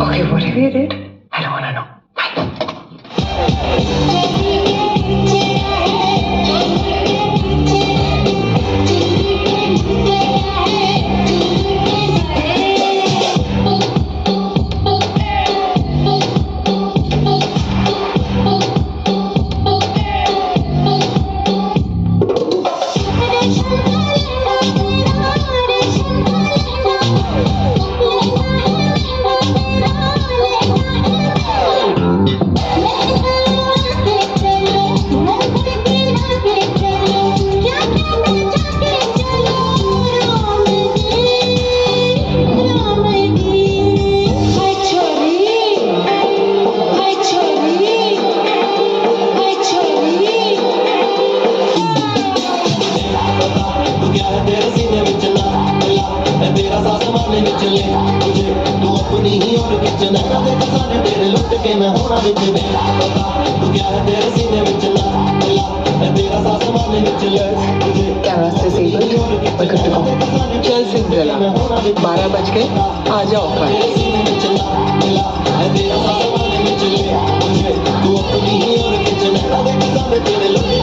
Okay, whatever you did, I don't want to know. तेरा साथ मारने में चले मुझे तू अपनी ही और किचन है देख सारे तेरे लुट के मैं होना बिच में बता तू क्या है तेरे सीने में चला मैं तेरा साथ मारने में चले मुझे कैमरा से सही और good to go. चल सिंड्रेला 12 बज गए आ जाओ तेरे सीने में चला मैं तेरा साथ मारने में चले मुझे तू अपनी ही और किचन है देख सारे तेरे लुट